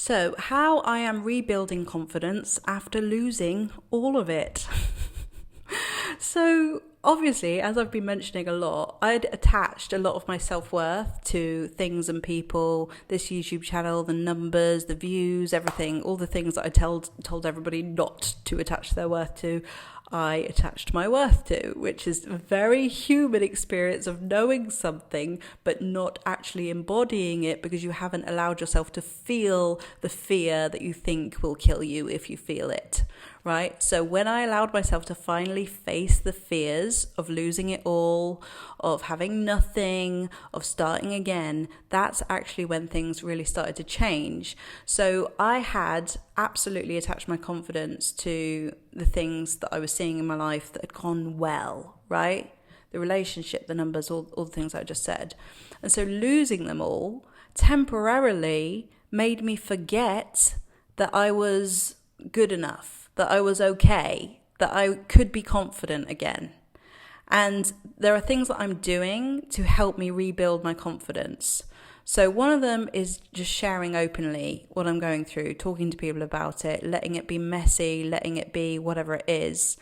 So, how I am rebuilding confidence after losing all of it. So, obviously, as I've been mentioning a lot, I'd attached a lot of my self-worth to things and people, this YouTube channel, the numbers, the views, everything, all the things that I told everybody not to attach their worth to. I attached my worth to, which is a very human experience of knowing something but not actually embodying it because you haven't allowed yourself to feel the fear that you think will kill you if you feel it, right? So when I allowed myself to finally face the fears of losing it all, of having nothing, of starting again, that's actually when things really started to change. So I had absolutely attached my confidence to the things that I was seeing in my life that had gone well, right? The relationship, the numbers, all the things I just said. And so losing them all temporarily made me forget that I was good enough, that I was okay, that I could be confident again. And there are things that I'm doing to help me rebuild my confidence. So one of them is just sharing openly what I'm going through, talking to people about it, letting it be messy, letting it be whatever it is.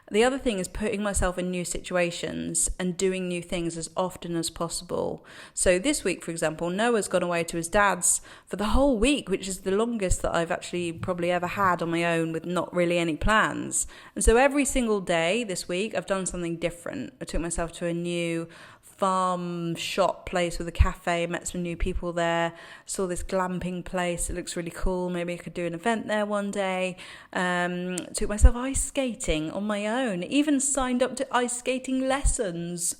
The other thing is putting myself in new situations and doing new things as often as possible. So this week, for example, Noah's gone away to his dad's for the whole week, which is the longest that I've actually probably ever had on my own with not really any plans. And so every single day this week, I've done something different. I took myself to a new farm shop place with a cafe, met some new people there, saw this glamping place. It looks really cool. Maybe I could do an event there one day. Took myself ice skating on my own, even signed up to ice skating lessons,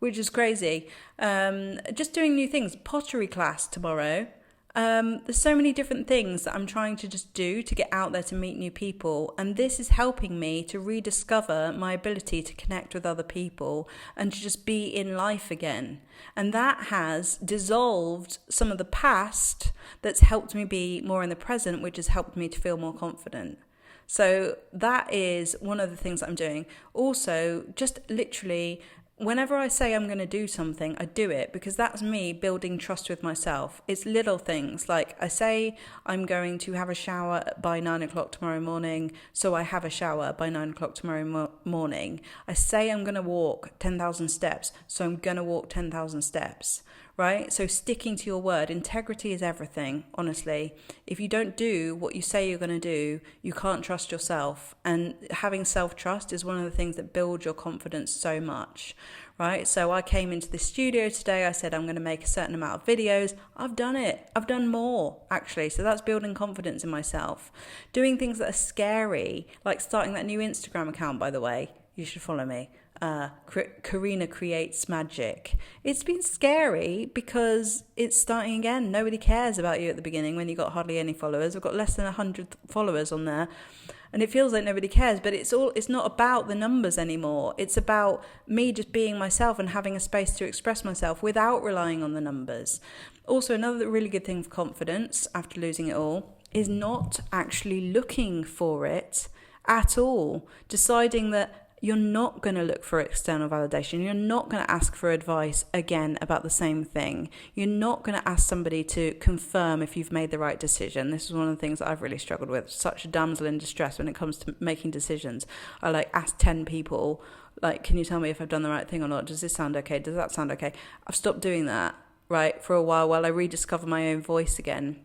which is crazy. Just doing new things. Pottery class tomorrow. There's so many different things that I'm trying to just do to get out there to meet new people. And this is helping me to rediscover my ability to connect with other people and to just be in life again. And that has dissolved some of the past that's helped me be more in the present, which has helped me to feel more confident. So that is one of the things that I'm doing. Also, just literally, whenever I say I'm going to do something, I do it because that's me building trust with myself. It's little things like I say I'm going to have a shower by 9 o'clock tomorrow morning, so I have a shower by 9 o'clock tomorrow morning. I say I'm going to walk 10,000 steps, so I'm going to walk 10,000 steps. Right? So sticking to your word, integrity is everything, honestly. If you don't do what you say you're going to do, you can't trust yourself. And having self-trust is one of the things that builds your confidence so much, right? So I came into the studio today. I said I'm going to make a certain amount of videos. I've done it. I've done more, actually. So that's building confidence in myself. Doing things that are scary, like starting that new Instagram account, by the way. You should follow me. Karina Creates Magic. It's been scary because it's starting again. Nobody cares about you at the beginning when you got hardly any followers. I've got less than 100 followers on there, and it feels like nobody cares. But it's not about the numbers anymore. It's about me just being myself and having a space to express myself without relying on the numbers. Also, another really good thing for confidence after losing it all is not actually looking for it at all. Deciding that you're not going to look for external validation. You're not going to ask for advice again about the same thing. You're not going to ask somebody to confirm if you've made the right decision. This is one of the things that I've really struggled with. Such a damsel in distress when it comes to making decisions. I ask 10 people, can you tell me if I've done the right thing or not? Does this sound okay? Does that sound okay? I've stopped doing that, right, for a while I rediscover my own voice again.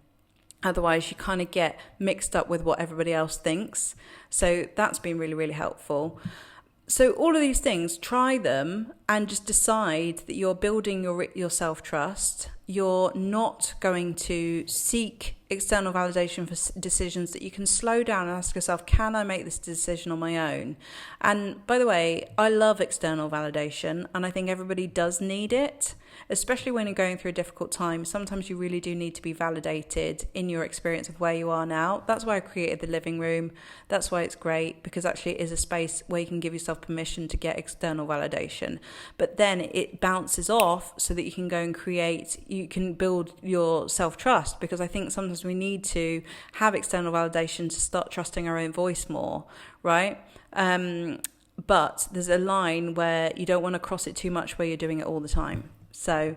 Otherwise, you kind of get mixed up with what everybody else thinks. So that's been really, really helpful. So all of these things, try them and just decide that you're building your self-trust. You're not going to seek external validation for decisions, that you can slow down and ask yourself, can I make this decision on my own? And by the way, I love external validation, and I think everybody does need it, especially when you're going through a difficult time. Sometimes you really do need to be validated in your experience of where you are now. That's why I created the living room. That's why it's great, because actually it is a space where you can give yourself permission to get external validation. But then it bounces off so that you can go and you can build your self-trust, because I think sometimes we need to have external validation to start trusting our own voice more, right? But there's a line where you don't want to cross it too much where you're doing it all the time. So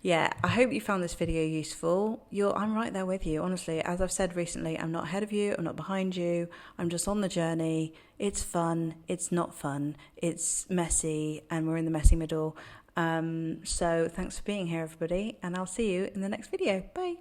yeah, I hope you found this video useful. I'm right there with you, honestly. As I've said recently, I'm not ahead of you, I'm not behind you, I'm just on the journey. It's fun, it's not fun, it's messy, and we're in the messy middle. So thanks for being here, everybody, and I'll see you in the next video. Bye.